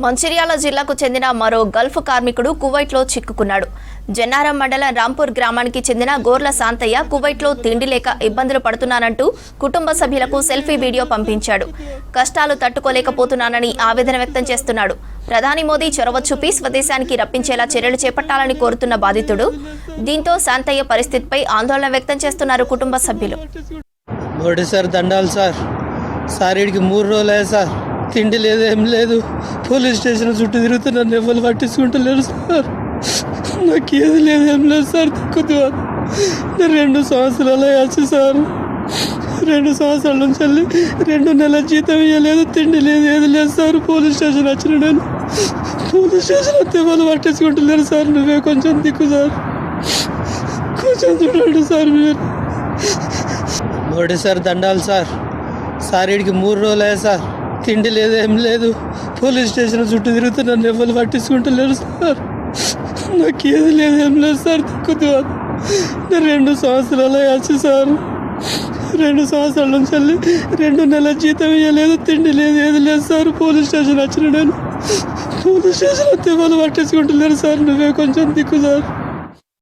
మంచిర్యాల జిల్లాకు చెందిన మరో గల్ఫ్ కార్మికుడు కువైట్లో చిక్కుకున్నాడు. జన్నారం మండలం రాంపూర్ గ్రామానికి చెందిన గోర్ల శాంతయ్య కువైట్లో తిండి లేక ఇబ్బందులు పడుతున్నానంటూ కుటుంబ సభ్యులకు సెల్ఫీ వీడియో పంపించాడు. కష్టాలు తట్టుకోలేకపోతున్నానని ఆవేదన వ్యక్తం చేస్తున్నాడు. ప్రధాని మోదీ చొరవ చూపి స్వదేశానికి రప్పించేలా చర్యలు చేపట్టాలని కోరుతున్న బాధితుడు. దీంతో శాంతయ్య పరిస్థితిపై ఆందోళన వ్యక్తం చేస్తున్నారు కుటుంబ సభ్యులు. మోడీ సార్ దండాలు సార్ వీడికి 3 రోజులే సార్, తిండి లేదు ఏం లేదు. పోలీస్ స్టేషన్ చుట్టూ తిరుగుతున్నాను, ఎవరు పట్టించుకుంటలేరు సార్. నాకు ఏది లేదు ఏం లేదు సార్. దిక్కుదు 2 సంవత్సరాలు వచ్చి సార్, 2 సంవత్సరాల నుంచి వెళ్ళి 2 నెలల జీతం ఇవ్వలేదు, తిండి లేదు ఏది లేదు సార్. పోలీస్ స్టేషన్ వచ్చిన నేను పోలీస్ స్టేషన్ వస్తే వాళ్ళు పట్టించుకుంటలేరు సార్. నువ్వే కొంచెం దిక్కు సార్, కొంచెం చూడండి సార్ మీరు. మోడీ సార్ దండాలు సార్ వీడికి 3 రోజులే సార్, తిండి లేదు ఏం లేదు. పోలీస్ స్టేషన్ చుట్టూ తిరుగుతున్నాను, ఎవరు పట్టించుకుంటలేరు సార్. నాకు ఏది లేదు ఏం లేదు సార్. దిక్కుదు 2 సంవత్సరాలు వచ్చి సార్, 2 సంవత్సరాల నుంచి వెళ్ళి 2 నెలల జీతం ఇవ్వలేదు, తిండి లేదు ఏది లేదు సార్. పోలీస్ స్టేషన్ వచ్చిన నేను పోలీస్ స్టేషన్ వస్తే వాళ్ళు పట్టించుకుంటలేరు సార్. నువ్వే కొంచెం దిక్కు సార్.